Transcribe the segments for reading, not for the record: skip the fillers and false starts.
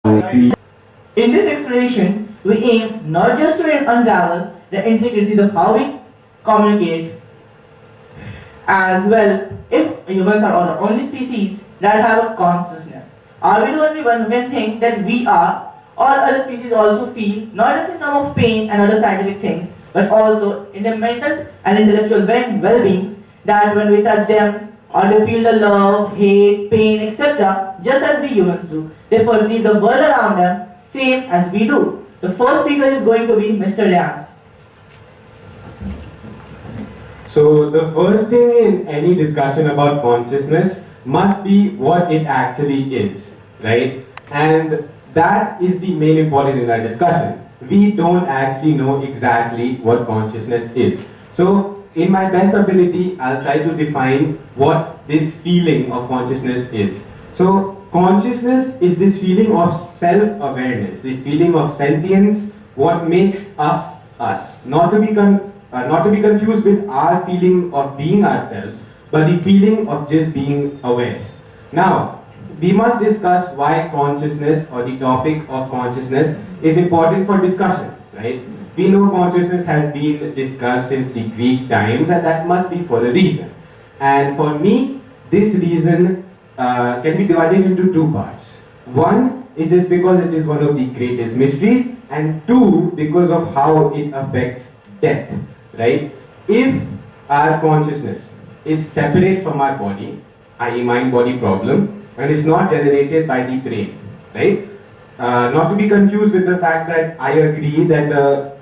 In this exploration, we aim not just to unravel the intricacies of how we communicate, as well if humans are the only species that have a consciousness. Are we the only one who think that we are, or other species also feel, not just in terms of pain and other scientific things, but also in their mental and intellectual well-being, that when we touch them, or they feel the love, hate, pain, etc., just as we humans do. They perceive the world around them same as we do. The first speaker is going to be Mr. Ryan. So the first thing in any discussion about consciousness must be what it actually is, right? And that is the main important in our discussion. We don't actually know exactly what consciousness is. So in my best ability, I'll try to define what this feeling of consciousness is. So consciousness is this feeling of self-awareness, this feeling of sentience, what makes us us. Not to be confused with our feeling of being ourselves, but the feeling of just being aware. Now, we must discuss why consciousness or the topic of consciousness is important for discussion, right? We know consciousness has been discussed since the Greek times, and that must be for a reason. And for me, this reason can be divided into two parts. One is just because it is one of the greatest mysteries, and two, because of how it affects death, right? If our consciousness is separate from our body, i.e. mind-body problem, and is not generated by the brain, right? Not to be confused with the fact that I agree that the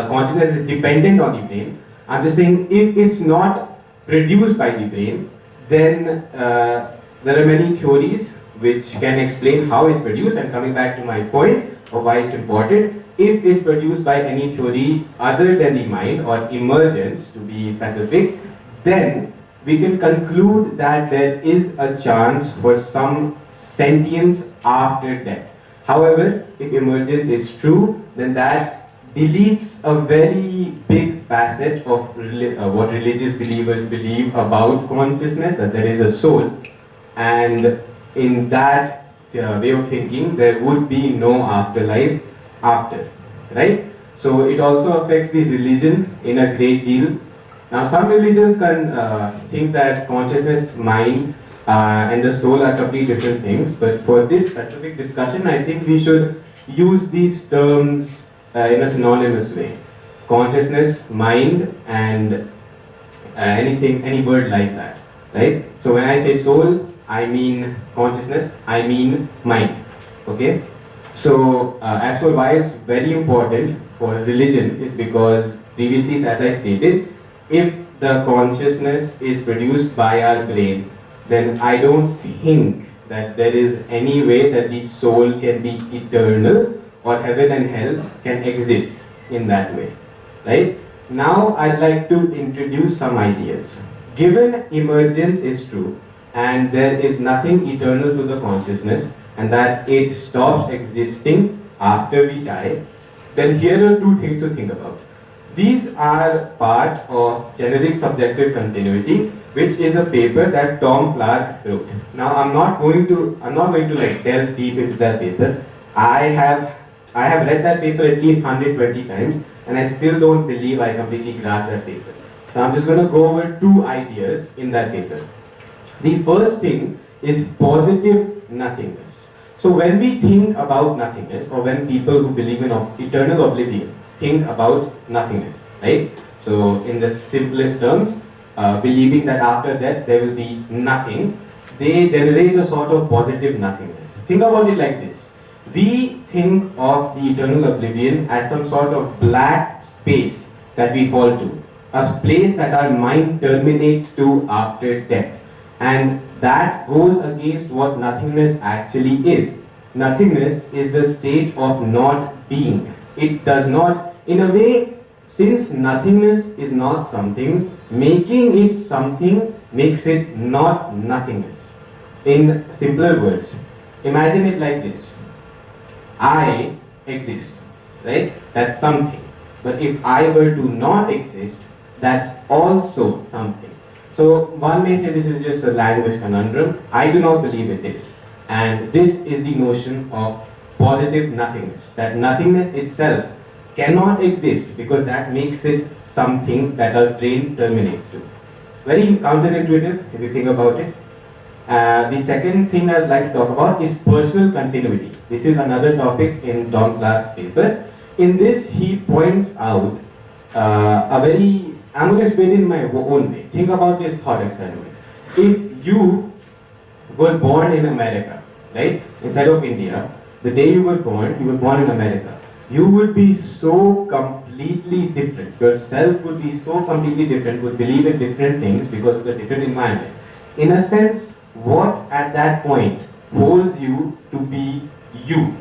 consciousness is dependent on the brain. I'm just saying if it's not produced by the brain, then there are many theories which can explain how it's produced, and coming back to my point of why it's important, if it's produced by any theory other than the mind or emergence to be specific, then we can conclude that there is a chance for some sentience after death. However, if emergence is true, then that deletes a very big facet of what religious believers believe about consciousness, that there is a soul, and in that way of thinking, there would be no afterlife after, right? So it also affects the religion in a great deal. Now, some religions can think that consciousness, mind, and the soul are completely different things, but for this specific discussion, I think we should use these terms in a synonymous way. Consciousness, mind, and any word like that, right? So when I say soul, I mean consciousness, I mean mind, okay? So as for why it's very important for religion is because previously, as I stated, if the consciousness is produced by our brain, then I don't think that there is any way that the soul can be eternal or heaven and hell can exist in that way, right? Now I'd like to introduce some ideas. Given emergence is true and there is nothing eternal to the consciousness and that it stops existing after we die, then here are two things to think about. These are part of generic subjective continuity, which is a paper that Tom Clark wrote. Now I'm not going to like delve deep into that paper. I have read that paper at least 120 times and I still don't believe I completely grasp that paper. So I'm just going to go over two ideas in that paper. The first thing is positive nothingness. So when we think about nothingness, or when people who believe in eternal oblivion think about nothingness, right? So in the simplest terms, believing that after death there will be nothing, they generate a sort of positive nothingness. Think about it like this. We think of the eternal oblivion as some sort of black space that we fall to, a place that our mind terminates to after death. And that goes against what nothingness actually is. Nothingness is the state of not being. It does not, in a way, since nothingness is not something, making it something makes it not nothingness. In simpler words, imagine it like this. I exist, right? That's something. But if I were to not exist, that's also something. So one may say this is just a language conundrum. I do not believe it is. And this is the notion of positive nothingness. That nothingness itself cannot exist because that makes it something that our brain terminates to. Very counterintuitive if you think about it. The second thing I'd like to talk about is personal continuity. This is another topic in Tom Clark's paper. In this, he points out I'm going to explain it in my own way. Think about this thought experiment. If you were born in America, right, instead of India, the day you were born in America, you would be so completely different. Yourself would be so completely different, would believe in different things because of the different environment. In a sense, what at that point holds you to be you,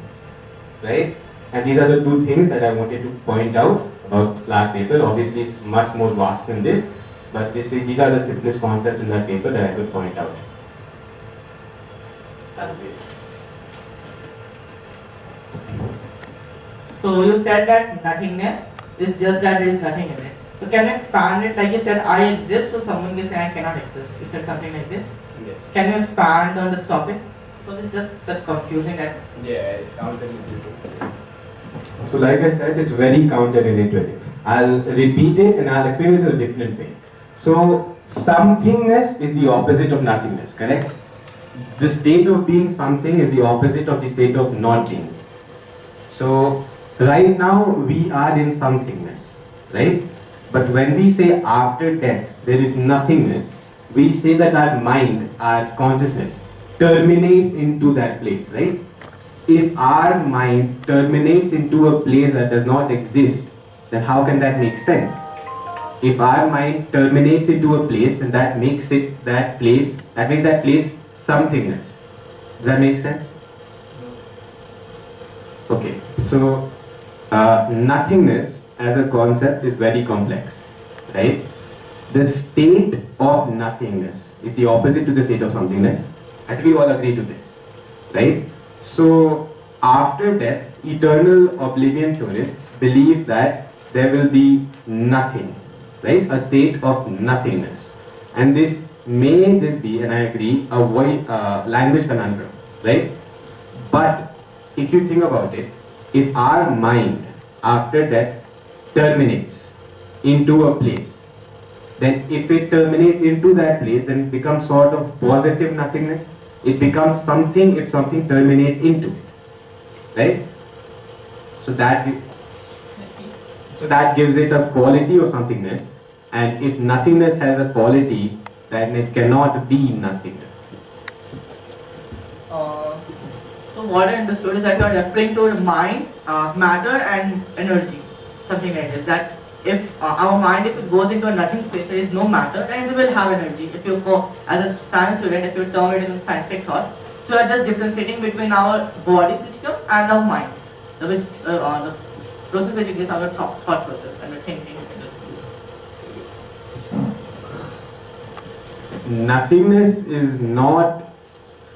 right? And these are the two things that I wanted to point out about last paper. Obviously, it's much more vast than this, but these are the simplest concepts in that paper that I could point out. That's it. So you said that nothingness is just that there is nothing in it. So can you expand it? Like you said, I exist, so someone can say I cannot exist. You said something like this? Yes. Can you expand on this topic? So it's just such confusing that... Yeah, it's counterintuitive. So like I said, it's very counterintuitive. I'll repeat it and I'll explain it in a different way. So somethingness is the opposite of nothingness, correct? The state of being something is the opposite of the state of not being. So right now we are in somethingness, right? But when we say after death there is nothingness, we say that our mind, our consciousness terminates into that place, right? If our mind terminates into a place that does not exist, then how can that make sense? If our mind terminates into a place, then that makes that place somethingness. Does that make sense? Okay, so nothingness as a concept is very complex, right? The state of nothingness is the opposite to the state of somethingness. I think we all agree to this, right? So after death, eternal oblivion theorists believe that there will be nothing, right? A state of nothingness. And this may just be, and I agree, a language conundrum, right? But if you think about it, if our mind after death terminates into a place, then if it terminates into that place, then it becomes sort of positive nothingness. It becomes something if something terminates into it, right? So that gives it a quality of somethingness, and if nothingness has a quality, then it cannot be nothingness. So what I understood is that you are referring to mind, matter and energy, something like this. That if our mind, if it goes into a nothing space, there is no matter, then it will have energy. If you go as a science student, if you term it in scientific thought, so you are just differentiating between our body system and our mind, the process which is our thought process and the thinking. Nothingness is not,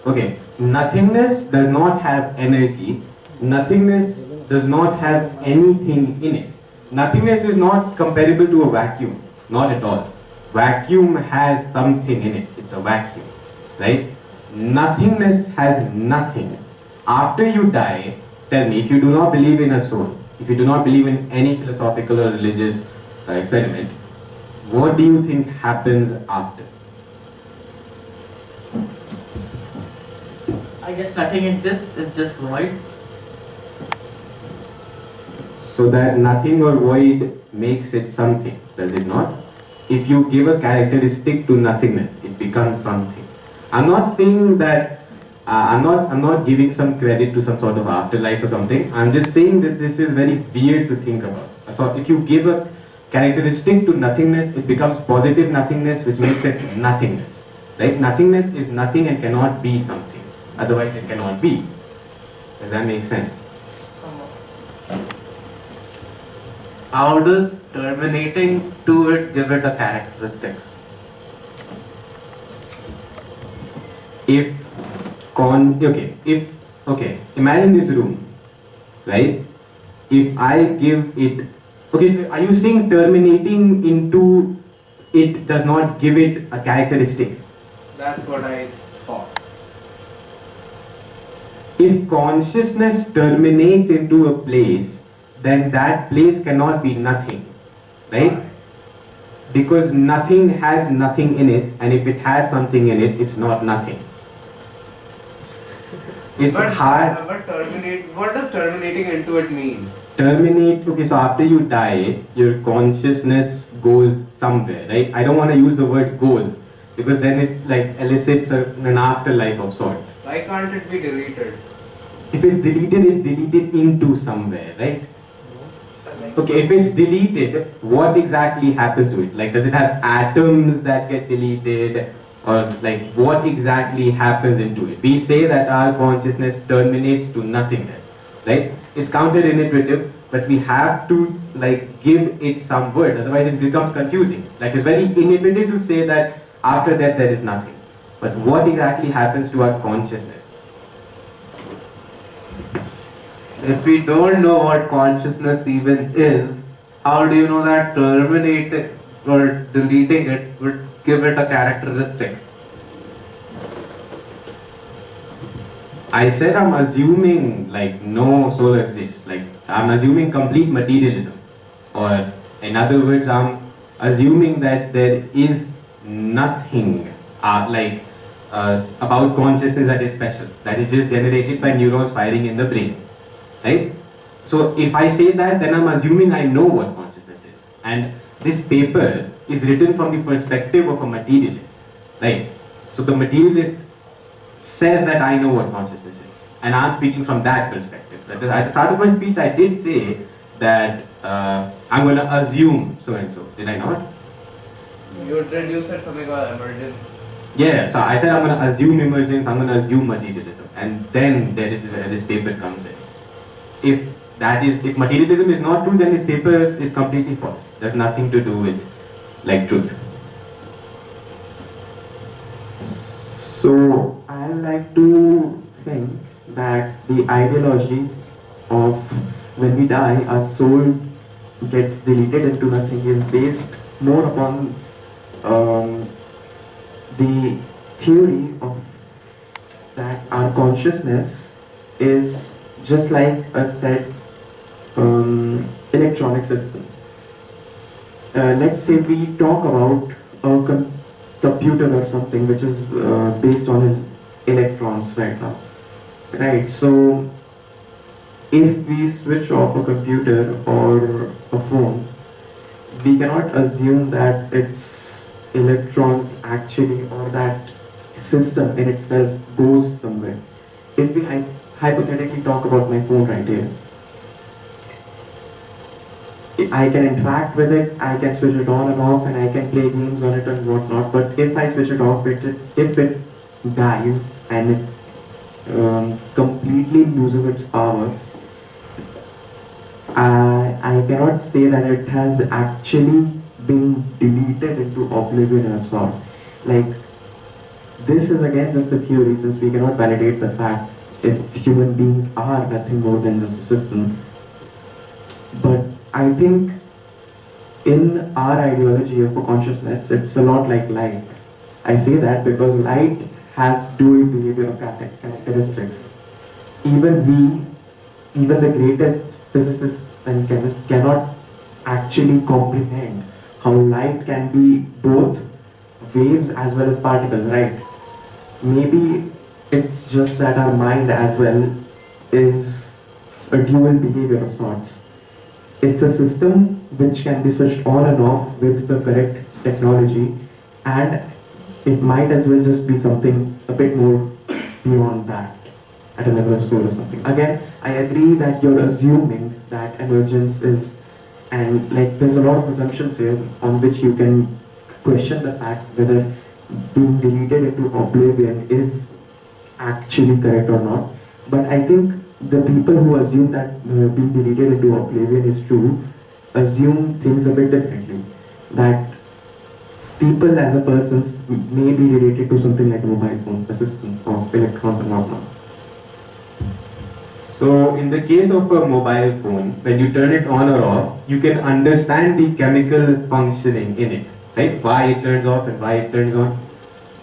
okay, nothingness does not have energy. Nothingness does not have anything in it. Nothingness is not comparable to a vacuum, not at all. Vacuum has something in it, it's a vacuum, right? Nothingness has nothing. After you die, tell me, if you do not believe in a soul, if you do not believe in any philosophical or religious experiment, what do you think happens after? I guess nothing exists, it's just void. So that nothing or void makes it something, does it not? If you give a characteristic to nothingness, it becomes something. I'm not saying that, I'm not giving some credit to some sort of afterlife or something. I'm just saying that this is very weird to think about. So if you give a characteristic to nothingness, it becomes positive nothingness, which makes it nothingness. Right? Nothingness is nothing and cannot be something. Otherwise it cannot be. Does that make sense? How does terminating to it give it a characteristic? Imagine this room, right? If I give it, okay, so are you saying terminating into it does not give it a characteristic? That's what I thought. if consciousness terminates into a place, then that place cannot be nothing, right? Because nothing has nothing in it, and if it has something in it, it's not nothing. It's hard. But what does terminating into it mean? Terminate, okay, so after you die, your consciousness goes somewhere, right? I don't want to use the word goes, because then it like elicits an afterlife of sorts. Why can't it be deleted? If it's deleted into somewhere, right? Okay, if it's deleted, what exactly happens to it? Like, does it have atoms that get deleted? Or like, what exactly happens into it? We say that our consciousness terminates to nothingness, right? It's counterintuitive, but we have to like give it some words, otherwise it becomes confusing. Like, it's very intuitive to say that after death there is nothing. But what exactly happens to our consciousness? If we don't know what consciousness even is, how do you know that terminating or deleting it would give it a characteristic? I said I'm assuming like no soul exists. Like, I'm assuming complete materialism. Or in other words, I'm assuming that there is nothing about consciousness that is special. That is just generated by neurons firing in the brain. Right? So if I say that, then I'm assuming I know what consciousness is. And this paper is written from the perspective of a materialist. Right? So the materialist says that I know what consciousness is. And I'm speaking from that perspective. At the start of my speech, I did say that I'm going to assume so and so. Did I not? You said something about emergence. Yeah, so I said I'm going to assume emergence, I'm going to assume materialism. And then there is where this paper comes in. If materialism is not true, then this paper is completely false. There's nothing to do with like truth. So I like to think that the ideology of when we die, our soul gets deleted into nothing is based more upon the theory of that our consciousness is just like a set electronic system. Let's say we talk about a computer or something which is based on electrons right now. Right, so if we switch off a computer or a phone, we cannot assume that its electrons actually or that system in itself goes somewhere. If we hypothetically talk about my phone right here, I can interact with it, I can switch it on and off, and I can play games on it and whatnot. But if I switch it off, if it dies and it completely loses its power, I cannot say that it has actually been deleted into oblivion or sort. Like, this is again just a theory, since we cannot validate the fact if human beings are nothing more than just a system. But I think in our ideology of a consciousness, it's a lot like light. I say that because light has dual behavioral characteristics. Even the greatest physicists and chemists cannot actually comprehend how light can be both waves as well as particles, right? Maybe it's just that our mind as well is a dual behavior of sorts. It's a system which can be switched on and off with the correct technology, and it might as well just be something a bit more beyond that, at another soul or something. Again, I agree that you're assuming that emergence is, and like there's a lot of assumptions here on which you can question the fact whether being deleted into oblivion is actually correct or not. But I think the people who assume that being deleted into oblivion is true assume things a bit differently. That people as a person may be related to something like a mobile phone, a system of electrons and whatnot. So in the case of a mobile phone, when you turn it on or off, you can understand the chemical functioning in it, right? Why it turns off and why it turns on.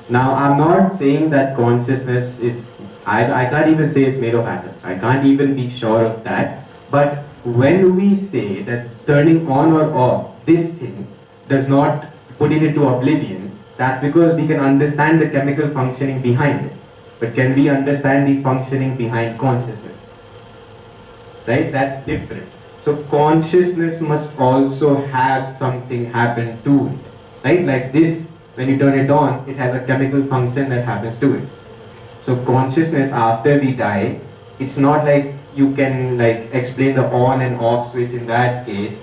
Now, I'm not saying that consciousness is I can't even say it's made of atoms. I can't even be sure of that. But when we say that turning on or off this thing does not put it into oblivion, that's because we can understand the chemical functioning behind it. But can we understand the functioning behind consciousness? Right? That's different. So consciousness must also have something happen to it. Right? Like this, when you turn it on, it has a chemical function that happens to it. So consciousness after we die, it's not like you can like explain the on and off switch in that case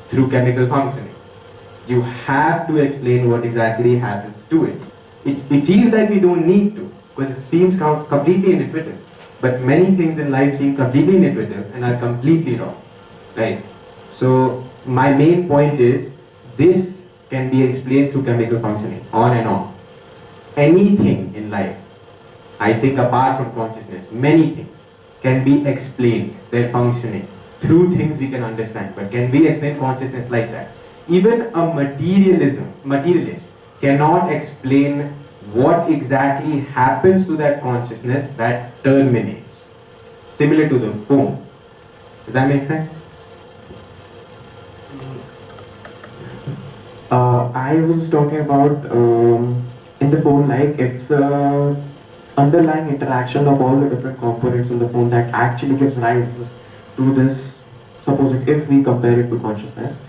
through chemical functioning. You have to explain what exactly happens to it. It feels like we don't need to, because it seems completely intuitive. But many things in life seem completely intuitive and are completely wrong. Right? So my main point is this can be explained through chemical functioning, on and off. Anything in life, I think apart from consciousness, many things can be explained, their functioning, through things we can understand. But can we explain consciousness like that? Even a materialist cannot explain what exactly happens to that consciousness that terminates. Similar to the phone. Does that make sense? I was talking about in the phone, like it's underlying interaction of all the different components in the phone that actually gives rise to this. Suppose if we compare it to consciousness.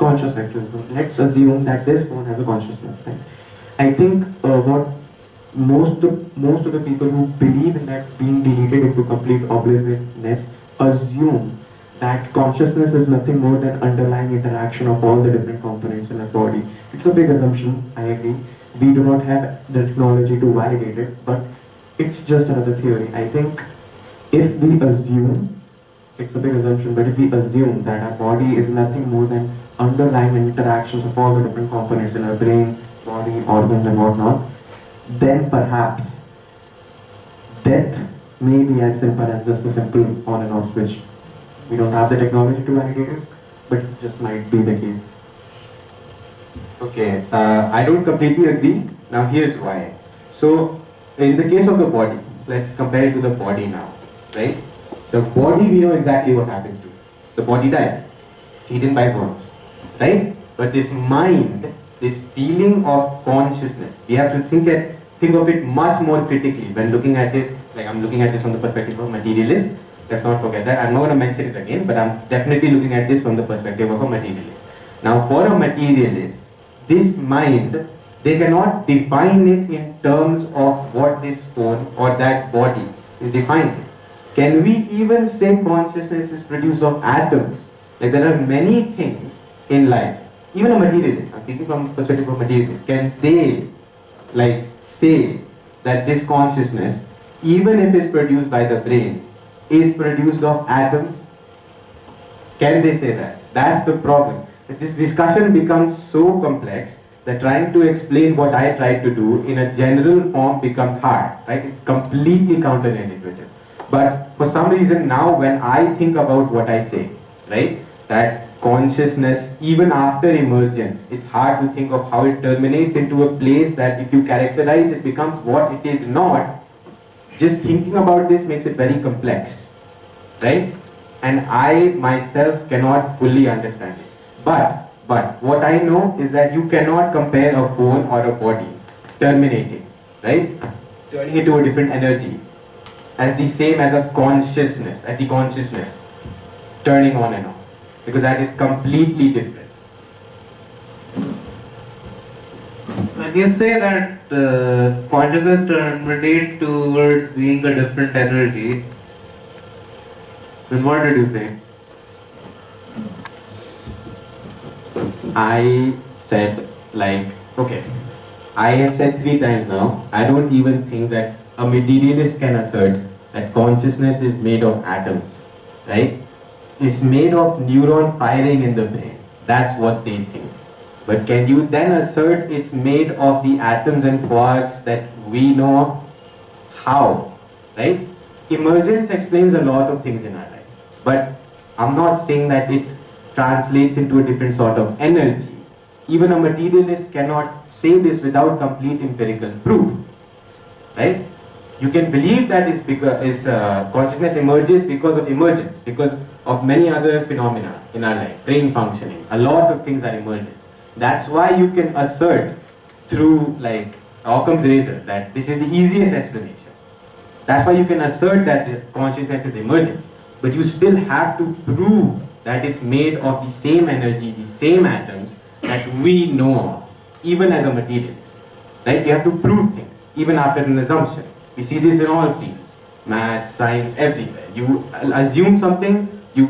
Let's assume that this phone has a consciousness. Right? I think what most of the people who believe in that being deleted into complete obliviousness assume that consciousness is nothing more than underlying interaction of all the different components in our body. It's a big assumption, I agree. We do not have the technology to validate it, but it's just another theory. I think if we assume, it's a big assumption, but if we assume that our body is nothing more than underlying interactions of all the different components in our brain, body, organs and whatnot, then perhaps death may be as simple as just a simple on and off switch. We don't have the technology to validate it, but it just might be the case. Okay, I don't completely agree. Now here's why. So, in the case of the body, let's compare it to the body now, right? The body, we know exactly what happens to it. The body dies, eaten by worms, right? But this mind, this feeling of consciousness, we have to think of it much more critically when looking at this. Like I'm looking at this from the perspective of a materialist. Let's not forget that. I'm not going to mention it again, but I'm definitely looking at this from the perspective of a materialist. Now, for a materialist, this mind, they cannot define it in terms of what this phone or that body is defined. Can we even say consciousness is produced of atoms? Like there are many things in life. Even a materialist, I'm speaking from the perspective of materialists, can they like say that this consciousness, even if it's produced by the brain, is produced of atoms? Can they say that? That's the problem. This discussion becomes so complex that trying to explain what I tried to do in a general form becomes hard, right? It's completely counterintuitive. But for some reason now when I think about what I say, right, that consciousness, even after emergence, it's hard to think of how it terminates into a place that if you characterize it becomes what it is not. Just thinking about this makes it very complex, right? And I myself cannot fully understand it. But what I know is that you cannot compare a phone or a body terminating, right? Turning into a different energy as the same as a consciousness, as the consciousness turning on and off, because that is completely different. When you say that consciousness terminates towards being a different energy, then what did you say? I said like, okay, I have said 3 times now, I don't even think that a materialist can assert that consciousness is made of atoms, right? It's made of neuron firing in the brain. That's what they think. But can you then assert it's made of the atoms and quarks that we know of? How? Right? Emergence explains a lot of things in our life. But I'm not saying that it translates into a different sort of energy. Even a materialist cannot say this without complete empirical proof. Right? You can believe that consciousness emerges because of emergence, because of many other phenomena in our life, brain functioning, a lot of things are emergence. That's why you can assert through like Occam's razor that this is the easiest explanation. That's why you can assert that the consciousness is emergence, but you still have to prove that it's made of the same energy, the same atoms that we know of, even as a materialist. Right? You have to prove things, even after an assumption. We see this in all fields, math, science, everywhere. You assume something, you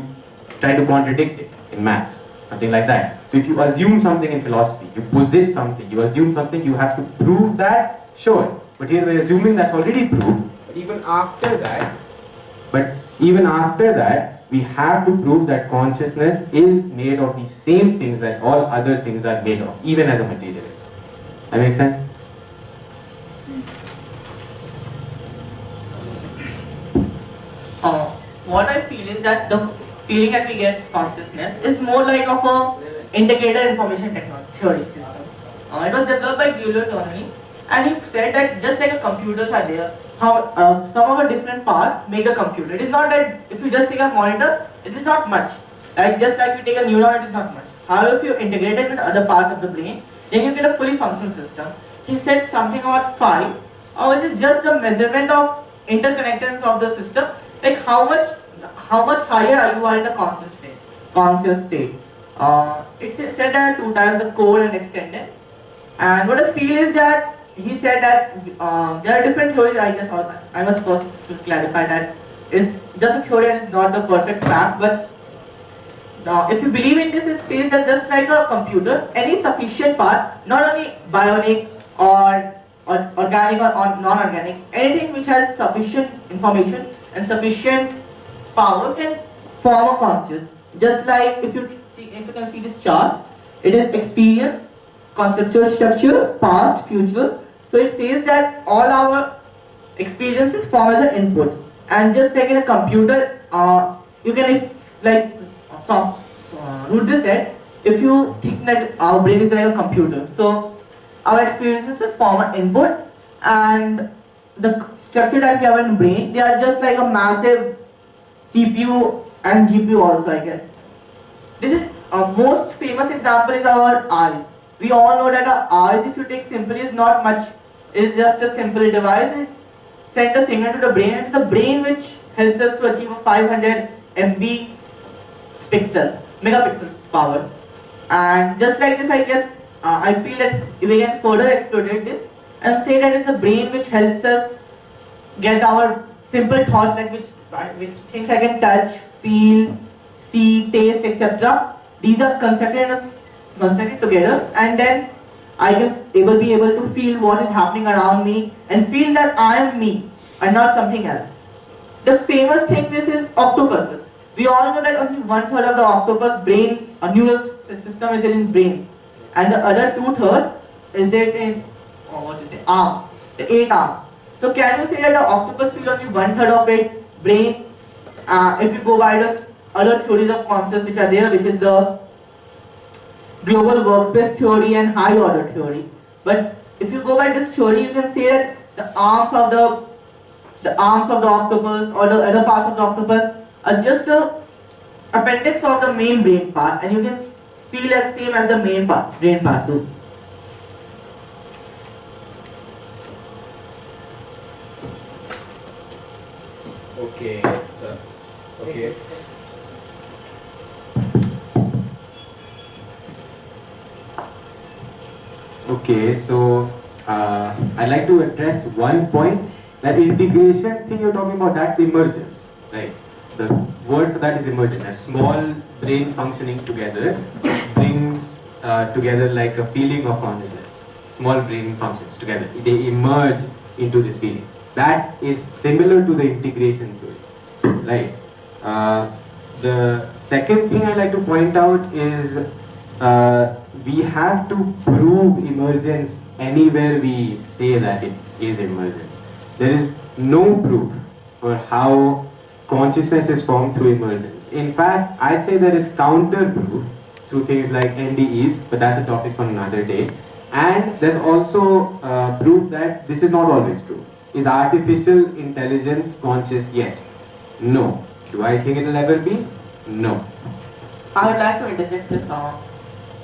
try to contradict it in maths, something like that. So if you assume something in philosophy, you posit something, you assume something, you have to prove that, sure. But here we're assuming that's already proved. But even after that, we have to prove that consciousness is made of the same things that all other things are made of, even as a materialist. That makes sense? What I feel is that the feeling that we get consciousness is more like of a integrated information technology theory system. It was developed by Giulio Tonelli, and he said that just like a computers are there, how some of the different parts make a computer. It is not that if you just take a monitor, it is not much. Like just like you take a neuron, it is not much. However, if you integrate it with other parts of the brain, then you get a fully functional system. He said something about phi, which is just the measurement of interconnectedness of the system, like how much higher are you in the conscious state. It's said that two times the core and extended. And what I feel is that he said that there are different theories. I must first to clarify that it's just a theory and it's not the perfect fact. But if you believe in this, it says that just like a computer, any sufficient part, not only bionic or organic or non-organic, anything which has sufficient information and sufficient power can form a conscious. Just like if you can see this chart, it is experience, conceptual structure, past, future. So it says that all our experiences form as an input, and just like in a computer, you can like Rudra said, if you think that our brain is like a computer, so our experiences form an input, and the structure that we have in the brain, they are just like a massive CPU and GPU also, I guess. This is most famous example is our eyes. We all know that our eyes, if you take simply, is not much. It is just a simple device. It sends a signal to the brain, and the brain which helps us to achieve a 500 MB megapixels power. And just like this, I guess I feel that we can further exploit this and say that it's the brain which helps us get our simple thoughts, like which things I can touch, feel, see, taste, etc. These are constructed together, and then I can be able to feel what is happening around me and feel that I am me and not something else. The famous thing this is octopuses. We all know that only 1/3 of the octopus brain, a neural system is in brain, and the other 2/3 is it in arms, the 8 arms. So can you say that the octopus feels only 1/3 of its brain? If you go by the other theories of consciousness which are there, which is the global workspace theory and high order theory. But if you go by this theory, you can say that the arms of the octopus or the other parts of the octopus are just a appendix of the main brain part, and you can feel as same as the main brain part too. Okay. Okay. Okay, so I'd like to address one point. That integration thing you're talking about, that's emergence, right? The word for that is emergence. A small brain functioning together brings together like a feeling of consciousness. Small brain functions together. They emerge into this feeling. That is similar to the integration theory, right? The second thing I'd like to point out is we have to prove emergence anywhere we say that it is emergence. There is no proof for how consciousness is formed through emergence. In fact, I say there is counter proof through things like NDEs, but that's a topic for another day. And there's also proof that this is not always true. Is artificial intelligence conscious yet? No. Do I think it will ever be? No. I would like to interject this.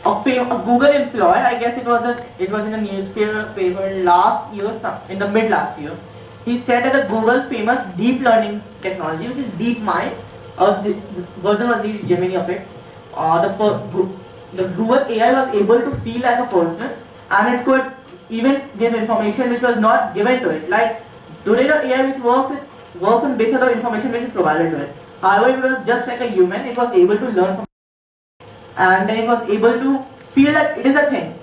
A Google employee, I guess it was in a newspaper last year, in the mid last year. He said that the Google famous deep learning technology, which is DeepMind, the version was the Gemini of it. The Google AI was able to feel like a person, and it could even give information which was not given to it. Like today, the AI which works on basis of the information which is provided to it. However, it was just like a human. It was able to learn from, and then it was able to feel that it is a thing.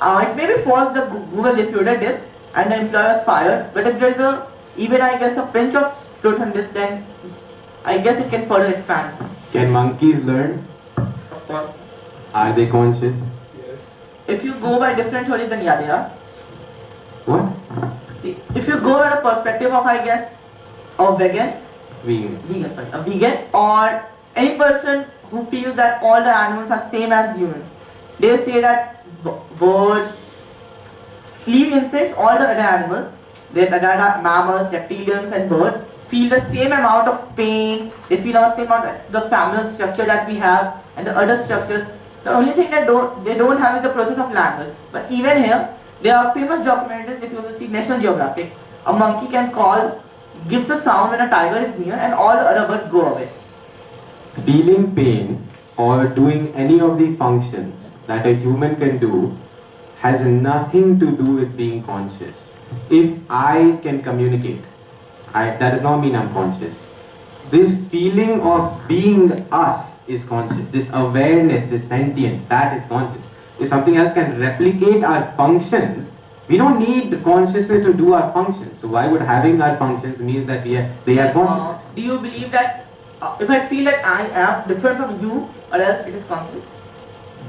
It may be false. The Google refuted this, and the employee was fired. But if there is even I guess a pinch of truth in this, then I guess it can further expand. Can monkeys learn? Of course. Are they conscious? Yes. If you go by different theories, then yeah, they are. What? See, if you go by the perspective of I guess a vegan, Vegan. a vegan, or any person who feels that all the animals are same as humans, they say that birds, leaf insects, all the other animals, the other mammals, reptilians, and birds feel the same amount of pain. They feel the same amount of the family structure that we have and the other structures. The only thing that they don't have is the process of language. But even here, there are famous documentaries. If you will see National Geographic, a monkey can call, gives a sound when a tiger is near, and all the other birds go away. Feeling pain or doing any of the functions that a human can do has nothing to do with being conscious. If I can communicate, that does not mean I'm conscious. This feeling of being us is conscious. This awareness, this sentience, that is conscious. If something else can replicate our functions, we don't need consciousness to do our functions. So why would having our functions means that they are consciousness? Do you believe that if I feel that I am different from you, or else it is conscious?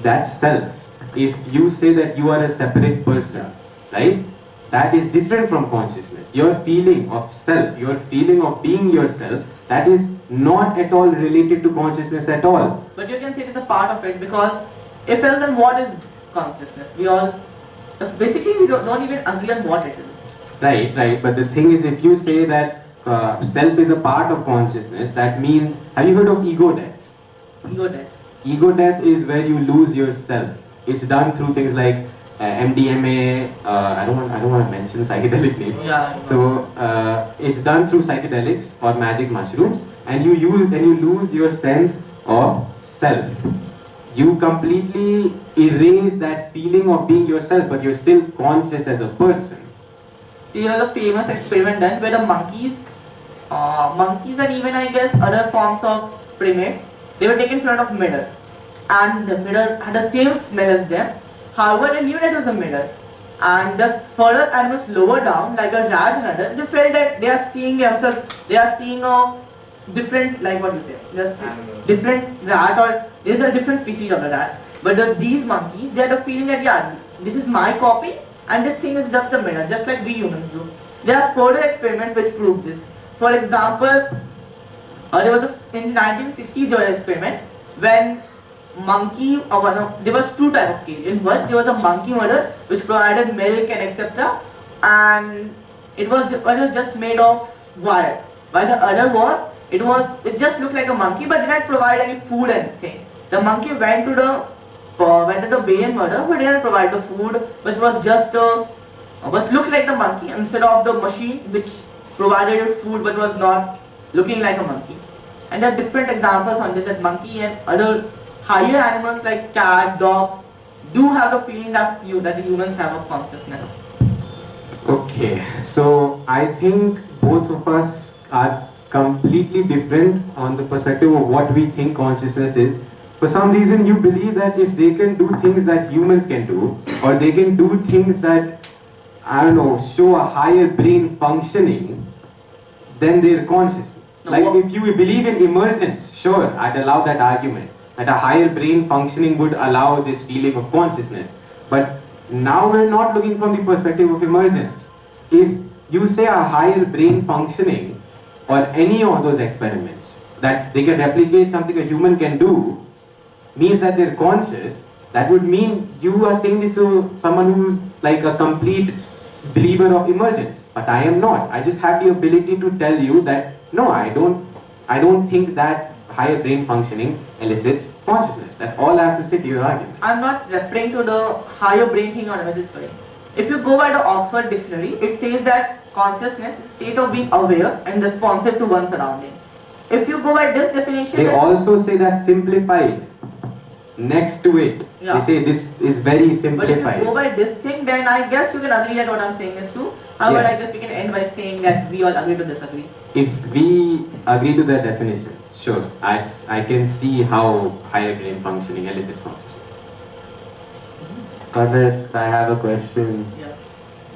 That's self. If you say that you are a separate person, right? That is different from consciousness. Your feeling of self, your feeling of being yourself, that is not at all related to consciousness at all. But you can say it is a part of it, because if else, then what is consciousness? We don't even agree on what it is. Right. But the thing is, if you say that self is a part of consciousness, that means, have you heard of ego death? Ego death. Ego death is where you lose yourself. It's done through things like MDMA. I don't want to mention psychedelic names. Yeah. So it's done through psychedelics or magic mushrooms, and you lose your sense of self. You completely erase that feeling of being yourself, but you're still conscious as a person. See, there was a famous experiment done where the monkeys and even I guess other forms of primates, they were taken in front of mirror, and the mirror had the same smell as them. However, they knew that it was a mirror, and the further animals lower down, like a rat and other, they felt that they are seeing themselves. They are seeing a different, like what you say, different rat, or there is a different species of the rat. But these monkeys, they had the feeling that yeah, this is my copy, and this thing is just a mirror, just like we humans do. There are further experiments which prove this. For example, there was in 1960s there was an experiment when there was two types of cage. In one there was a monkey mother which provided milk and etc. And it was just made of wire. While the other it just looked like a monkey but did not provide any food and anything. The monkey went to the Bayan mother but did not provide the food, but was just looked like the monkey instead of the machine which provided food but was not looking like a monkey. And there are different examples on this, that monkey and other higher animals like cat, dogs do have the feeling that the humans have of consciousness. Okay, so I think both of us are completely different on the perspective of what we think consciousness is. For some reason you believe that if they can do things that humans can do, or they can do things that, I don't know, show a higher brain functioning, then they're conscious. Like if you believe in emergence, sure, I'd allow that argument. That a higher brain functioning would allow this feeling of consciousness. But now we're not looking from the perspective of emergence. If you say a higher brain functioning, or any of those experiments, that they can replicate something a human can do, means that they're conscious, that would mean you are saying this to someone who's like a complete believer of emergence. but I am not. I just have the ability to tell you that no, I don't think that higher brain functioning elicits consciousness. That's all I have to say to your argument. I'm not referring to the higher brain thing or images story. If you go by the Oxford Dictionary, it says that consciousness is a state of being aware and responsive to one's surrounding. If you go by this definition, They also say that simplified. Next to it, Yeah. they say this is very but if simplified. you go by this thing, then I guess you can agree that what I'm saying is true. However, I Yes. guess we can end by saying that we all agree to disagree. If we agree to that definition, sure, I can see how higher brain functioning elicits consciousness. Kanesh, I have a question. Yes.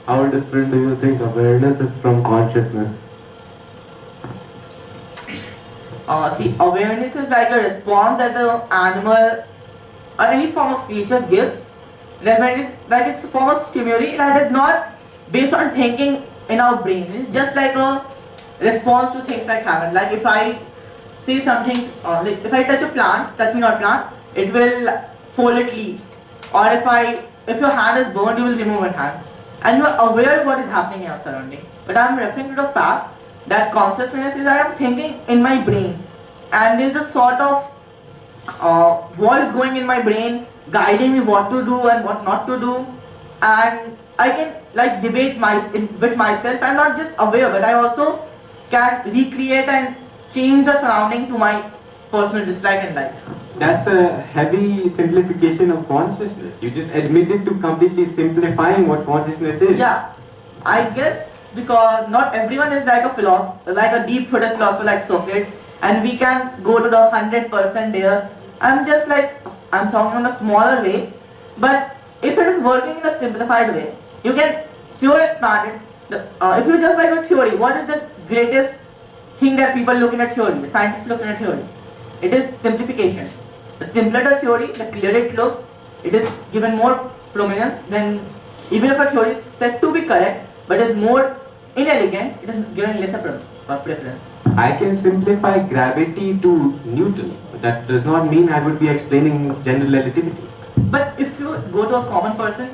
How different do you think awareness is from consciousness? See, awareness is like a response that the animal or any form of creature gives. That is like it's a form of stimuli that is not based on thinking in our brain. It's just like a response to things that happen. Like if I say something, like if I touch a plant, touch me not plant, it will fold its leaves. Or if your hand is burned, you will remove your hand, and you are aware of what is happening in your surrounding. But I am referring to the fact that consciousness is that I am thinking in my brain, and there is a sort of voice going in my brain guiding me what to do and what not to do, and I can like debate with myself. I'm not just aware, but I also can recreate and change the surrounding to my personal dislike and like. That's a heavy simplification of consciousness. You just admitted to completely simplifying what consciousness is. Yeah, I guess because not everyone is like a philosopher, like a deep-thoughted philosopher like Socrates, and we can go to the 100% there. I'm talking in a smaller way, but if it is working in a simplified way, you can sure expand it. If you just by your theory, what is the greatest thing that people looking at theory, the scientists looking at theory? It is simplification. The simpler the theory, the clearer it looks. It is given more prominence than even if a theory is said to be correct, but is more inelegant, it is given lesser preference. I can simplify gravity to Newton, but that does not mean I would be explaining general relativity. But if you go to a common person,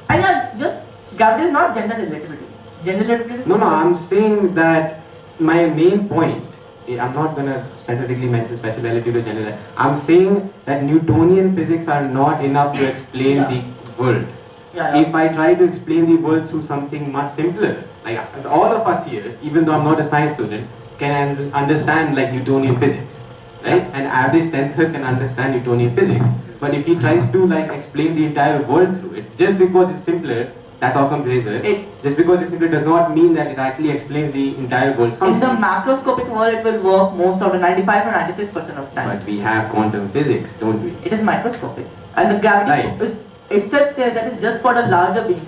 and yeah, just gravity is not general relativity. General relativity is No, I'm saying that my main point, I'm not going to specifically mention special relativity or general. I'm saying that Newtonian physics are not enough to explain the world. Yeah. If I try to explain the world through something much simpler, like all of us here, even though I'm not a science student, can understand like Newtonian physics, right? An average 10th can understand Newtonian physics. But if he tries to like explain the entire world through it, just because it's simpler, that's how comes razor. Just because it's simpler does not mean that it actually explains the entire world's in the function. macroscopic world, it will work most of the 95 to 96% of time. But we have quantum physics, don't we? It is microscopic, and the gravity Right. itself says that it's just for the larger beings.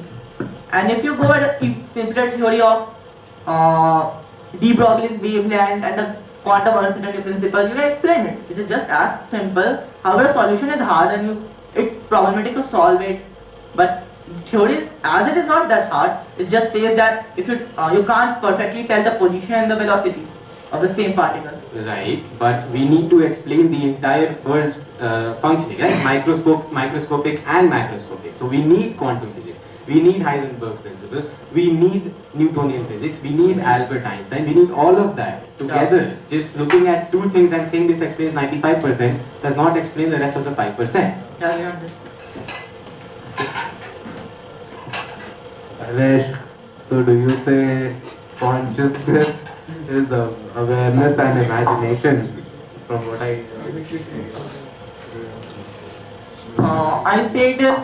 And if you go by the simpler theory of de Broglie's wavelength and the quantum uncertainty principle, you can explain it. It is just as simple. However, the solution is hard and it's problematic to solve it. But theory, as it is not that hard, it just says that if you can't perfectly tell the position and the velocity of the same particle. Right, but we need to explain the entire world's functioning, right? Microscopic and macroscopic. So we need quantum physics, we need Heisenberg's principle, we need Newtonian physics, we need Albert Einstein, we need all of that together. Yeah. Just looking at two things and saying this explains 95% does not explain the rest of the 5%. Yeah, you understand. Kanesh, so do you say consciousness is awareness and imagination? From what I I say it is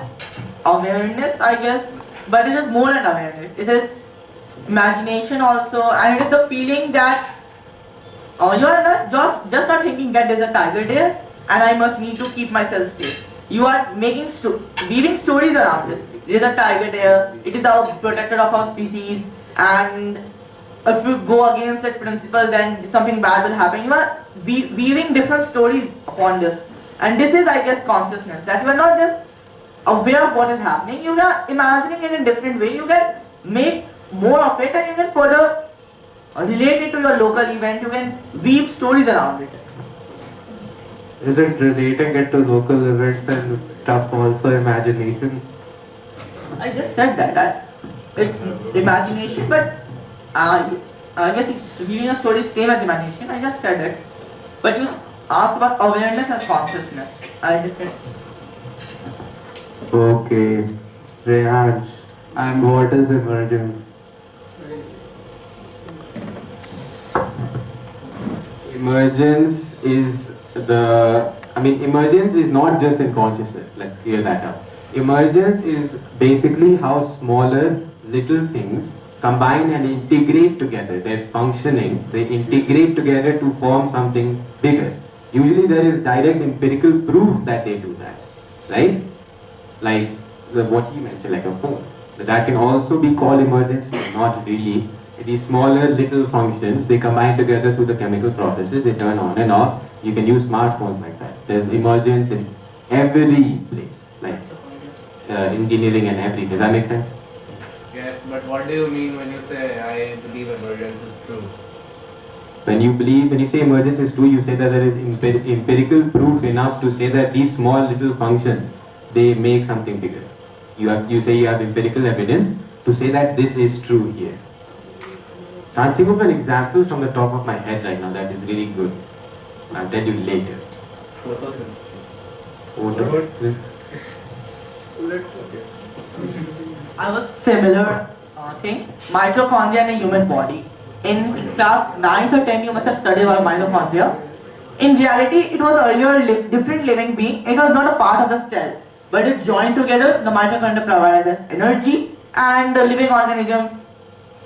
awareness, I guess, but it is more than awareness. It is imagination also, and it is the feeling that you are not just not thinking that there is a tiger there and I must need to keep myself safe. You are making weaving stories around it. There is a tiger there. It is our protector of our species, and if you go against that principle, then something bad will happen. You are weaving different stories upon this, and this is, I guess, consciousness. That you are not just aware of what is happening. You are imagining it in a different way. You can make more of it, and you can further relate it to your local event. You can weave stories around it. is it relating it to local events and stuff also imagination? I just said that it's imagination, but I guess it's giving a story same as imagination. I just said it. But you asked about awareness and consciousness. I different. Okay, Rehansh, and what is emergence? Emergence is emergence is not just in consciousness. Let's clear that up. Emergence is basically how smaller little things combine and integrate together. They're functioning, they integrate together to form something bigger. Usually there is direct empirical proof that they do that, right? Like what you mentioned, like a phone. But that can also be called emergence, not really. These smaller little functions, they combine together through the chemical processes, they turn on and off. You can use smartphones like that. There's emergence in every place, like engineering and everything. Does that make sense? Yes, but what do you mean when you say I believe emergence is true? When you say emergence is true, you say that there is empirical proof enough to say that these small little functions, they make something bigger. You say you have empirical evidence to say that this is true here. Can't think of an example from the top of my head right now that is really good. I'll tell you later. Photosynthesis. I was similar thing. Mitochondria in a human body. In class 9th or 10th, you must have studied about mitochondria. In reality, it was earlier different living being. It was not a part of the cell, but it joined together. The mitochondria provided us energy, and the living organisms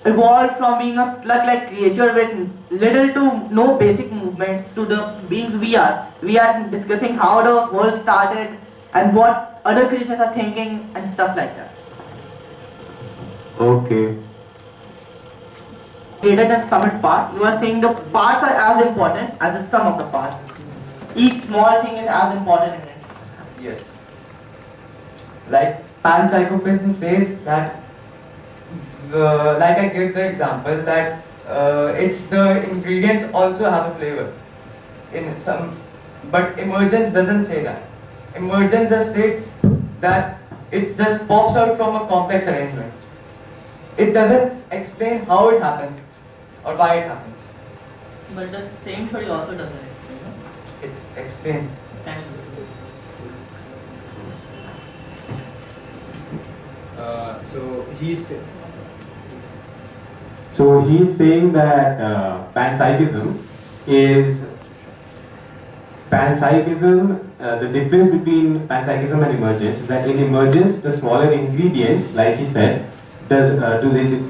evolved from being a slug-like creature with little to no basic movements to the beings we are. We are discussing how the world started and what other creatures are thinking and stuff like that. Okay. Greater than sum of part, you are saying the parts are as important as the sum of the parts. Each small thing is as important in it. Yes. Like Panpsychism says that, like I gave the example that it's the ingredients also have a flavor in some, but emergence doesn't say that. Emergence just states that it just pops out from a complex arrangement. It doesn't explain how it happens or why it happens. But the same theory also doesn't explain. No? It's explained. Can you? So he's saying that panpsychism is the difference between panpsychism and emergence is that in emergence the smaller ingredients, like he said, they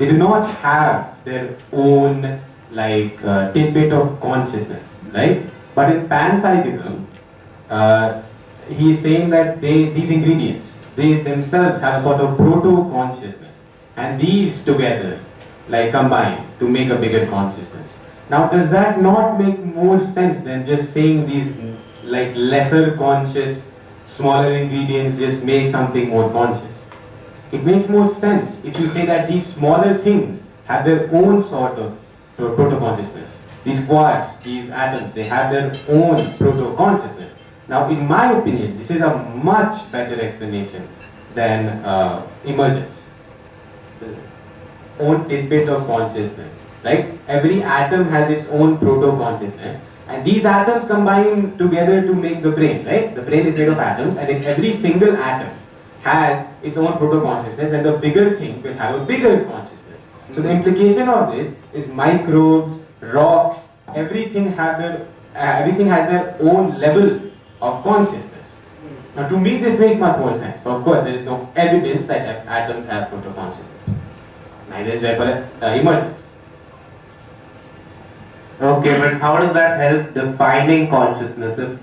do not have their own tidbit of consciousness, right? But in panpsychism, he is saying that these ingredients, they themselves have a sort of proto-consciousness, and these together combine to make a bigger consciousness. Now, does that not make more sense than just saying these lesser conscious, smaller ingredients just make something more conscious? It makes more sense if you say that these smaller things have their own sort of proto-consciousness. These quarks, these atoms, they have their own proto-consciousness. Now, in my opinion, this is a much better explanation than emergence. The own tidbit of consciousness, right? Every atom has its own proto-consciousness, and these atoms combine together to make the brain, right? The brain is made of atoms, and if every single atom has its own proto-consciousness, then the bigger thing will have a bigger consciousness. So the implication of this is microbes, rocks, everything has their own level of consciousness. Now, to me, this makes much more sense. But of course, there is no evidence that atoms have proto-consciousness. Neither is there for emergence. Okay, but how does that help defining consciousness if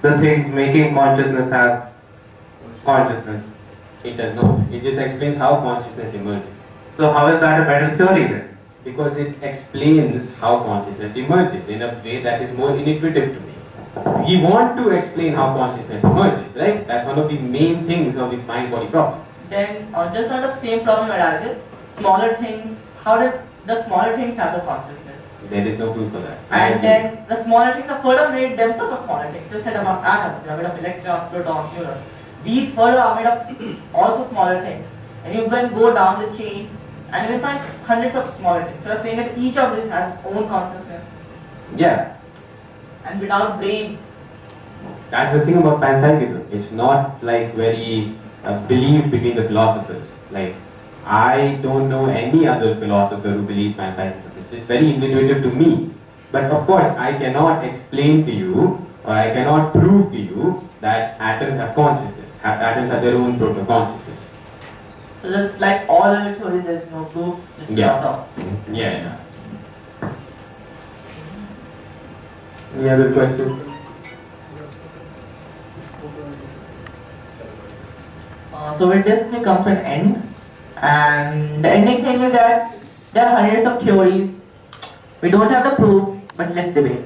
the things making consciousness have consciousness? It does not. It just explains how consciousness emerges. So how is that a better theory then? Because it explains how consciousness emerges in a way that is more intuitive to me. We want to explain how consciousness emerges, right? That's one of the main things of the mind-body problem. Then, just on the same problem arises, smaller things, how did the smaller things have the consciousness? There is no proof for that. And then the smaller things are further made themselves of smaller things. You said about atoms, they are made of electrons, protons, neutrons. These further are made of also smaller things. And you can go down the chain And we find hundreds of smaller things. So you're saying that each of these has own consciousness. Yeah, And without brain, that's the thing about panpsychism. It's not like very believed between the philosophers. Like, I don't know any other philosopher who believes panpsychism. It's just very intuitive to me. But of course, I cannot explain to you, or I cannot prove to you that atoms have consciousness. Atoms have their own proto-consciousness. so just like all other theories, there's no proof, just Yeah. talk. Yeah. Any other questions? So with this we come to an end, and the ending thing is that there are hundreds of theories. We don't have the proof, but let's debate.